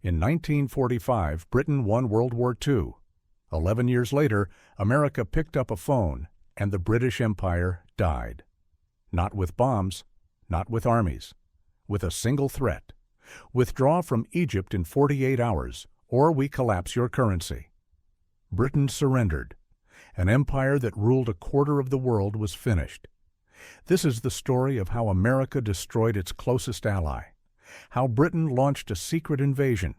In 1945, Britain won World War II. 11 years later, America picked up a phone, and the British Empire died. Not with bombs, not with armies, with a single threat. Withdraw from Egypt in 48 hours, or we collapse your currency. Britain surrendered. An empire that ruled a quarter of the world was finished. This is the story of how America destroyed its closest ally, how Britain launched a secret invasion,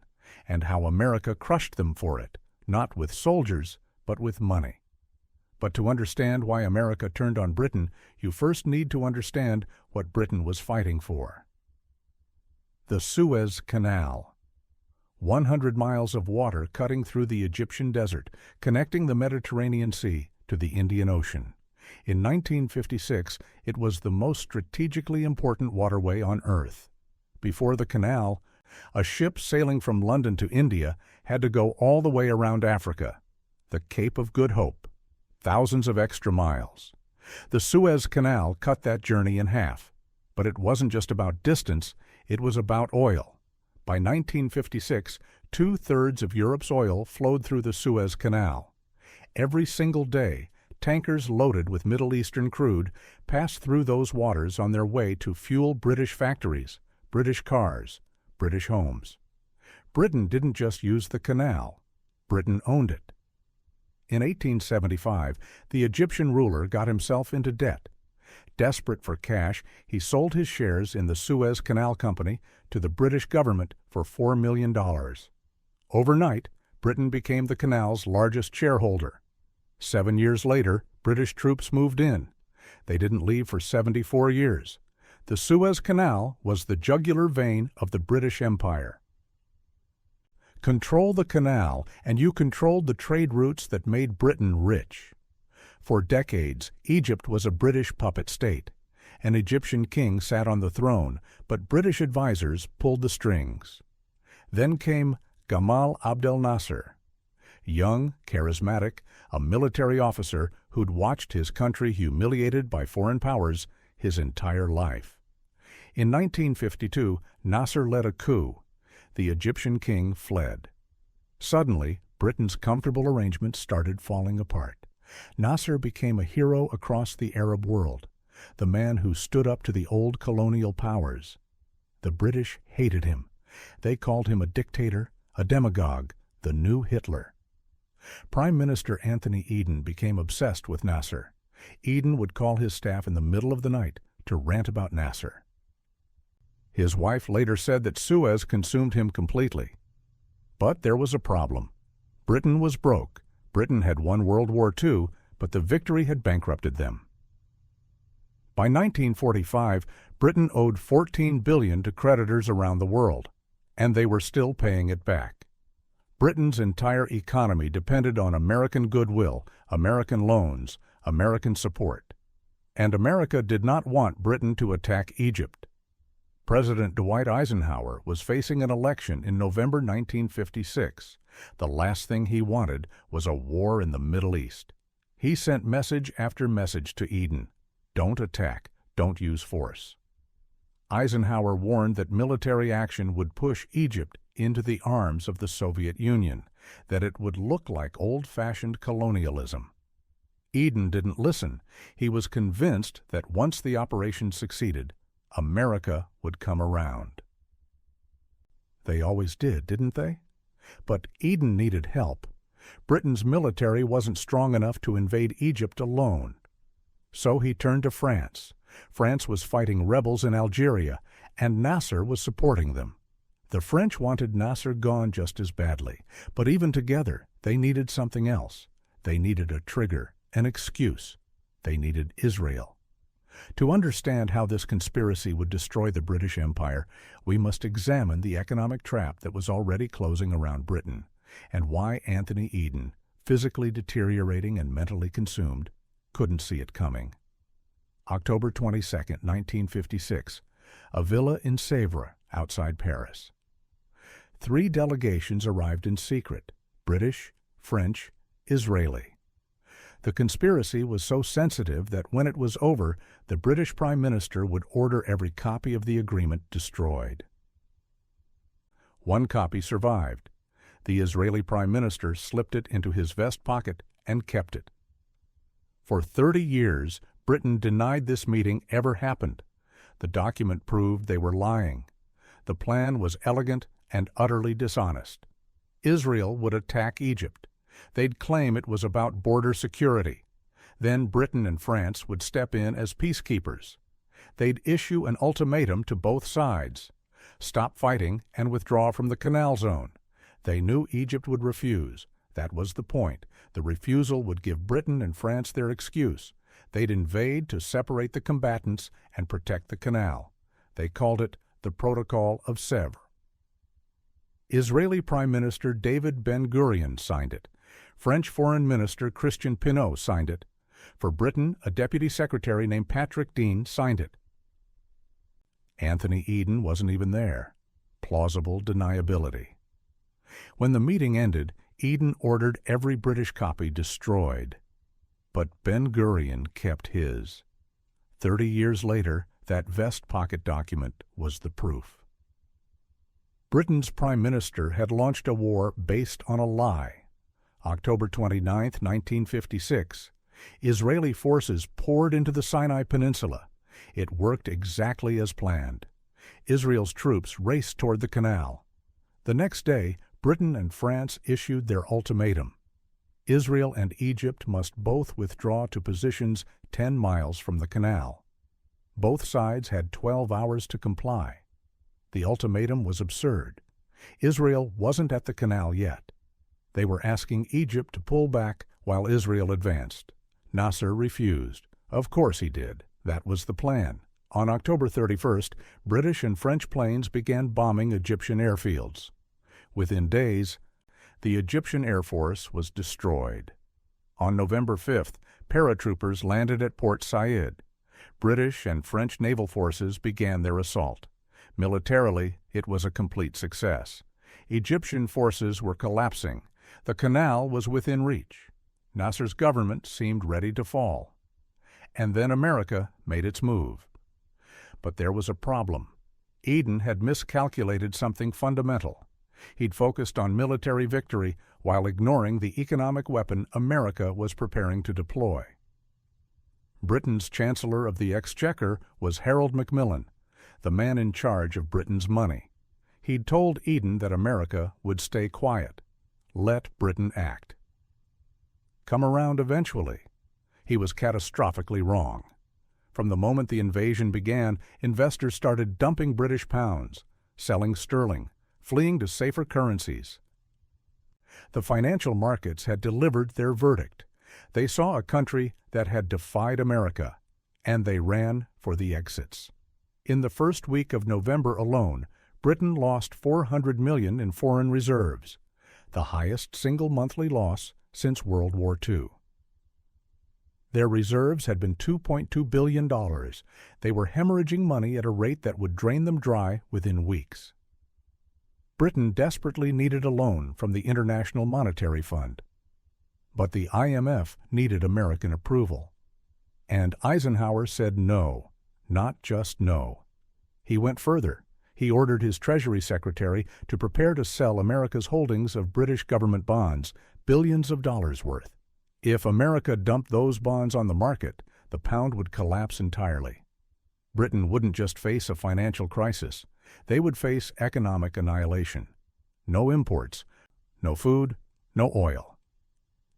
and how America crushed them for it, not with soldiers, but with money. But to understand why America turned on Britain, you first need to understand what Britain was fighting for. The Suez Canal. 100 miles of water cutting through the Egyptian desert, connecting the Mediterranean Sea to the Indian Ocean. In 1956, it was the most strategically important waterway on Earth. Before the canal, a ship sailing from London to India had to go all the way around Africa, the Cape of Good Hope, thousands of extra miles. The Suez Canal cut that journey in half, but it wasn't just about distance, it was about oil. By 1956, 2/3 of Europe's oil flowed through the Suez Canal. Every single day, tankers loaded with Middle Eastern crude passed through those waters on their way to fuel British factories, British cars, British homes. Britain didn't just use the canal. Britain owned it. In 1875, the Egyptian ruler got himself into debt. Desperate for cash, he sold his shares in the Suez Canal Company to the British government for $4 million. Overnight, Britain became the canal's largest shareholder. 7 years later, British troops moved in. They didn't leave for 74 years. The Suez Canal was the jugular vein of the British Empire. Control the canal, and you controlled the trade routes that made Britain rich. For decades, Egypt was a British puppet state. An Egyptian king sat on the throne, but British advisors pulled the strings. Then came Gamal Abdel Nasser. Young, charismatic, a military officer who'd watched his country humiliated by foreign powers his entire life. In 1952, Nasser led a coup. The Egyptian king fled. Suddenly, Britain's comfortable arrangements started falling apart. Nasser became a hero across the Arab world, the man who stood up to the old colonial powers. The British hated him. They called him a dictator, a demagogue, the new Hitler. Prime Minister Anthony Eden became obsessed with Nasser. Eden would call his staff in the middle of the night to rant about Nasser. His wife later said that Suez consumed him completely. But there was a problem. Britain was broke. Britain had won World War II, but the victory had bankrupted them. By 1945, Britain owed $14 billion to creditors around the world, and they were still paying it back. Britain's entire economy depended on American goodwill, American loans, American support. And America did not want Britain to attack Egypt. President Dwight Eisenhower was facing an election in November 1956. The last thing he wanted was a war in the Middle East. He sent message after message to Eden. Don't attack, don't use force. Eisenhower warned that military action would push Egypt into the arms of the Soviet Union, that it would look like old-fashioned colonialism. Eden didn't listen. He was convinced that once the operation succeeded, America would come around. They always did, didn't they? But Eden needed help. Britain's military wasn't strong enough to invade Egypt alone. So he turned to France. France was fighting rebels in Algeria, and Nasser was supporting them. The French wanted Nasser gone just as badly, but even together, they needed something else. They needed a trigger, an excuse. They needed Israel. To understand how this conspiracy would destroy the British Empire, we must examine the economic trap that was already closing around Britain, and why Anthony Eden, physically deteriorating and mentally consumed, couldn't see it coming. October 22, 1956, a villa in Sèvres, outside Paris. 3 delegations arrived in secret: British, French, Israeli. The conspiracy was so sensitive that when it was over, the British Prime Minister would order every copy of the agreement destroyed. One copy survived. The Israeli Prime Minister slipped it into his vest pocket and kept it. For 30 years, Britain denied this meeting ever happened. The document proved they were lying. The plan was elegant and utterly dishonest. Israel would attack Egypt. They'd claim it was about border security. Then Britain and France would step in as peacekeepers. They'd issue an ultimatum to both sides: stop fighting and withdraw from the Canal Zone. They knew Egypt would refuse. That was the point. The refusal would give Britain and France their excuse. They'd invade to separate the combatants and protect the canal. They called it the Protocol of Sèvres. Israeli Prime Minister David Ben-Gurion signed it. French Foreign Minister Christian Pineau signed it. For Britain, a deputy secretary named Patrick Dean signed it. Anthony Eden wasn't even there. Plausible deniability. When the meeting ended, Eden ordered every British copy destroyed. But Ben-Gurion kept his. 30 years later, that vest pocket document was the proof. Britain's Prime Minister had launched a war based on a lie. October 29, 1956, Israeli forces poured into the Sinai Peninsula. It worked exactly as planned. Israel's troops raced toward the canal. The next day, Britain and France issued their ultimatum. Israel and Egypt must both withdraw to positions 10 miles from the canal. Both sides had 12 hours to comply. The ultimatum was absurd. Israel wasn't at the canal yet. They were asking Egypt to pull back while Israel advanced. Nasser refused. Of course he did. That was the plan. On October 31st, British and French planes began bombing Egyptian airfields. Within days, the Egyptian Air Force was destroyed. On November 5th, paratroopers landed at Port Said. British and French naval forces began their assault. Militarily, it was a complete success. Egyptian forces were collapsing. The canal was within reach. Nasser's government seemed ready to fall. And then America made its move. But there was a problem. Eden had miscalculated something fundamental. He'd focused on military victory while ignoring the economic weapon America was preparing to deploy. Britain's Chancellor of the Exchequer was Harold Macmillan, the man in charge of Britain's money. He'd told Eden that America would stay quiet. Let Britain act. Come around eventually. He was catastrophically wrong. From the moment the invasion began, investors started dumping British pounds, selling sterling, fleeing to safer currencies. The financial markets had delivered their verdict. They saw a country that had defied America, and they ran for the exits. In the first week of November alone, Britain lost $400 million in foreign reserves, the highest single monthly loss since World War II. Their reserves had been $2.2 billion. They were hemorrhaging money at a rate that would drain them dry within weeks. Britain desperately needed a loan from the International Monetary Fund. But the IMF needed American approval. And Eisenhower said no, not just no. He went further. He ordered his Treasury Secretary to prepare to sell America's holdings of British government bonds, billions of dollars worth. If America dumped those bonds on the market, the pound would collapse entirely. Britain wouldn't just face a financial crisis. They would face economic annihilation. No imports, no food, no oil.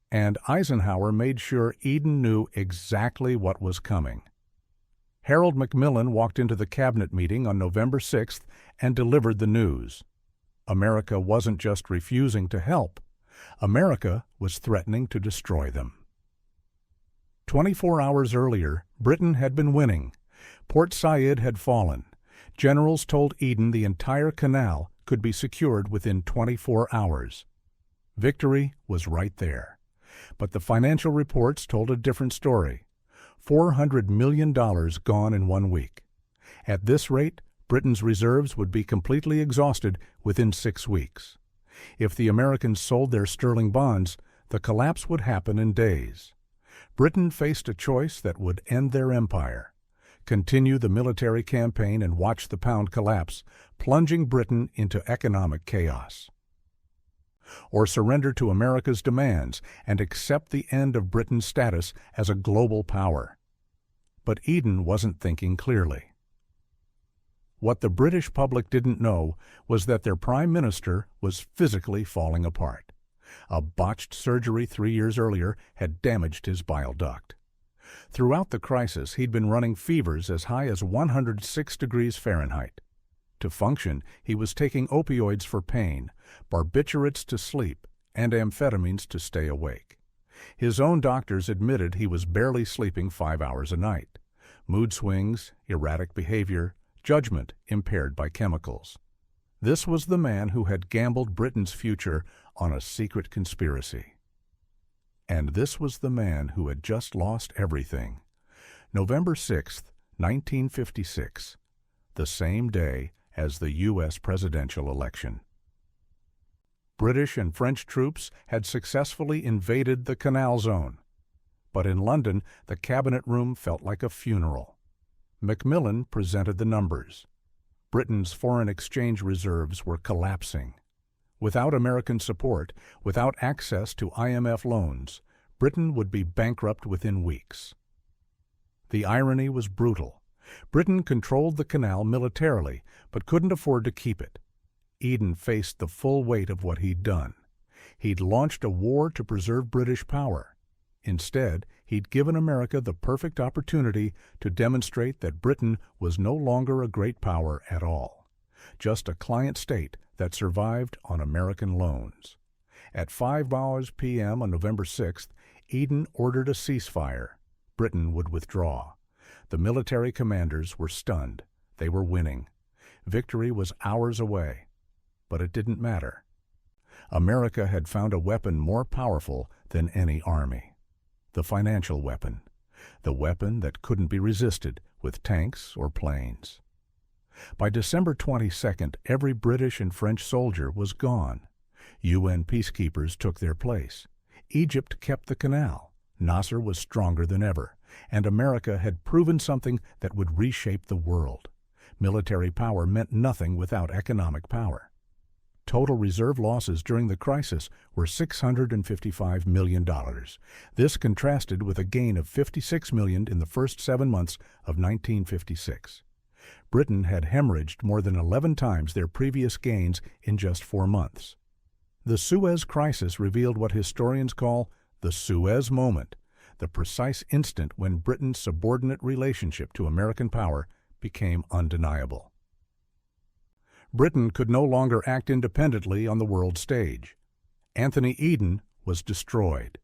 And Eisenhower made sure Eden knew exactly what was coming. Harold Macmillan walked into the cabinet meeting on November 6th and delivered the news. America wasn't just refusing to help. America was threatening to destroy them. 24 hours earlier, Britain had been winning. Port Said had fallen. Generals told Eden the entire canal could be secured within 24 hours. Victory was right there. But the financial reports told a different story. $400 million gone in 1 week. At this rate, Britain's reserves would be completely exhausted within 6 weeks. If the Americans sold their sterling bonds, the collapse would happen in days. Britain faced a choice that would end their empire: continue the military campaign and watch the pound collapse, plunging Britain into economic chaos. Or surrender to America's demands and accept the end of Britain's status as a global power. But Eden wasn't thinking clearly. What the British public didn't know was that their Prime Minister was physically falling apart. A botched surgery 3 years earlier had damaged his bile duct. Throughout the crisis, he'd been running fevers as high as 106 degrees Fahrenheit. To function, he was taking opioids for pain, barbiturates to sleep, and amphetamines to stay awake. His own doctors admitted he was barely sleeping 5 hours a night. Mood swings, erratic behavior, judgment impaired by chemicals. This was the man who had gambled Britain's future on a secret conspiracy. And this was the man who had just lost everything. November 6, 1956, the same day as the U.S. presidential election. British and French troops had successfully invaded the Canal Zone. But in London, the cabinet room felt like a funeral. Macmillan presented the numbers. Britain's foreign exchange reserves were collapsing. Without American support, without access to IMF loans, Britain would be bankrupt within weeks. The irony was brutal. Britain controlled the canal militarily, but couldn't afford to keep it. Eden faced the full weight of what he'd done. He'd launched a war to preserve British power. Instead, he'd given America the perfect opportunity to demonstrate that Britain was no longer a great power at all, just a client state that survived on American loans. At 5 p.m. on November 6th, Eden ordered a ceasefire. Britain would withdraw. The military commanders were stunned. They were winning. Victory was hours away. But it didn't matter. America had found a weapon more powerful than any army. The financial weapon. The weapon that couldn't be resisted with tanks or planes. By December 22nd, every British and French soldier was gone. UN peacekeepers took their place. Egypt kept the canal. Nasser was stronger than ever, and America had proven something that would reshape the world. Military power meant nothing without economic power. Total reserve losses during the crisis were $655 million. This contrasted with a gain of $56 million in the first 7 months of 1956. Britain had hemorrhaged more than 11 times their previous gains in just 4 months. The Suez Crisis revealed what historians call the Suez Moment, the precise instant when Britain's subordinate relationship to American power became undeniable. Britain could no longer act independently on the world stage. Anthony Eden was destroyed.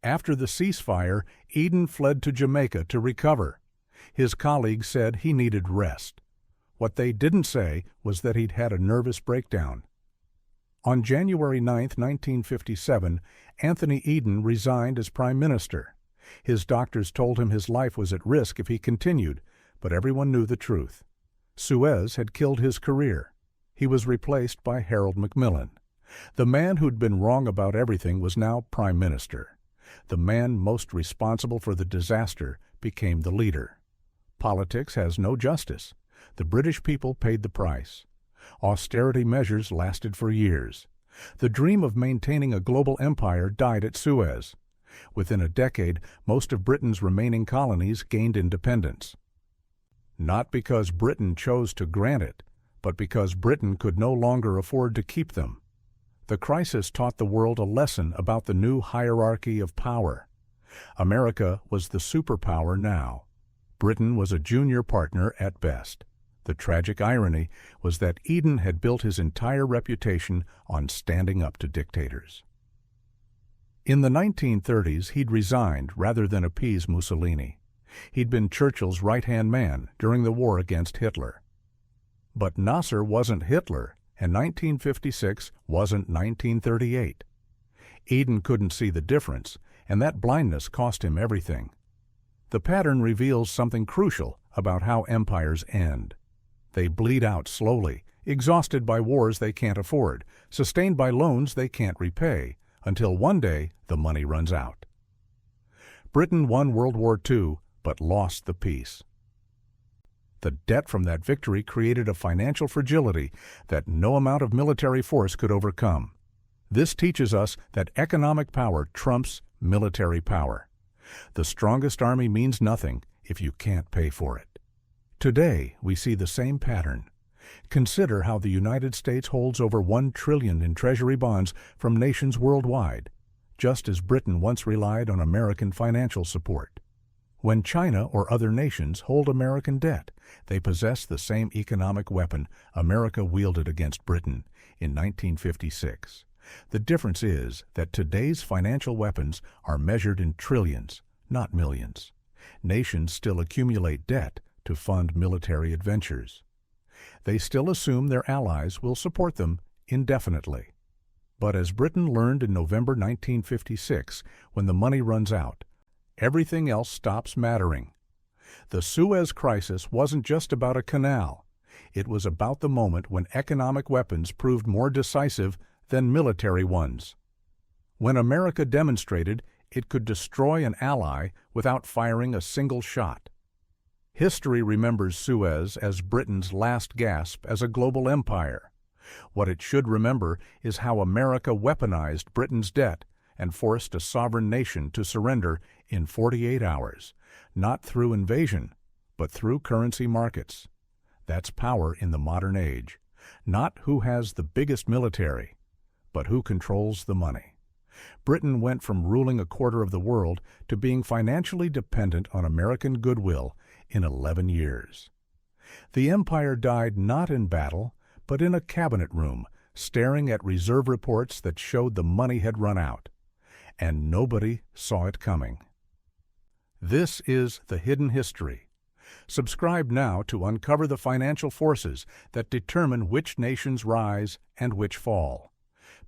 After the ceasefire, Eden fled to Jamaica to recover. His colleagues said he needed rest. What they didn't say was that he'd had a nervous breakdown. On January 9, 1957, Anthony Eden resigned as Prime Minister. His doctors told him his life was at risk if he continued, but everyone knew the truth. Suez had killed his career. He was replaced by Harold Macmillan. The man who'd been wrong about everything was now Prime Minister. The man most responsible for the disaster became the leader. Politics has no justice. The British people paid the price. Austerity measures lasted for years. The dream of maintaining a global empire died at Suez. Within a decade, most of Britain's remaining colonies gained independence. Not because Britain chose to grant it, but because Britain could no longer afford to keep them. The crisis taught the world a lesson about the new hierarchy of power. America was the superpower now. Britain was a junior partner at best. The tragic irony was that Eden had built his entire reputation on standing up to dictators. In the 1930s, he'd resigned rather than appease Mussolini. He'd been Churchill's right-hand man during the war against Hitler. But Nasser wasn't Hitler, and 1956 wasn't 1938. Eden couldn't see the difference, and that blindness cost him everything. The pattern reveals something crucial about how empires end. They bleed out slowly, exhausted by wars they can't afford, sustained by loans they can't repay, until one day the money runs out. Britain won World War II, but lost the peace. The debt from that victory created a financial fragility that no amount of military force could overcome. This teaches us that economic power trumps military power. The strongest army means nothing if you can't pay for it. Today, we see the same pattern. Consider how the United States holds over $1 trillion in Treasury bonds from nations worldwide, just as Britain once relied on American financial support. When China or other nations hold American debt, they possess the same economic weapon America wielded against Britain in 1956. The difference is that today's financial weapons are measured in trillions, not millions. Nations still accumulate debt to fund military adventures. They still assume their allies will support them indefinitely. But as Britain learned in November 1956, when the money runs out, everything else stops mattering. The Suez Crisis wasn't just about a canal. It was about the moment when economic weapons proved more decisive than military ones. When America demonstrated it could destroy an ally without firing a single shot. History remembers Suez as Britain's last gasp as a global empire. What it should remember is how America weaponized Britain's debt and forced a sovereign nation to surrender in 48 hours, not through invasion, but through currency markets. That's power in the modern age. Not who has the biggest military, but who controls the money. Britain went from ruling a quarter of the world to being financially dependent on American goodwill in 11 years. The empire died not in battle, but in a cabinet room, staring at reserve reports that showed the money had run out. And nobody saw it coming. This is The Hidden History. Subscribe now to uncover the financial forces that determine which nations rise and which fall.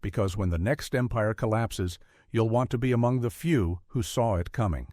Because when the next empire collapses, you'll want to be among the few who saw it coming.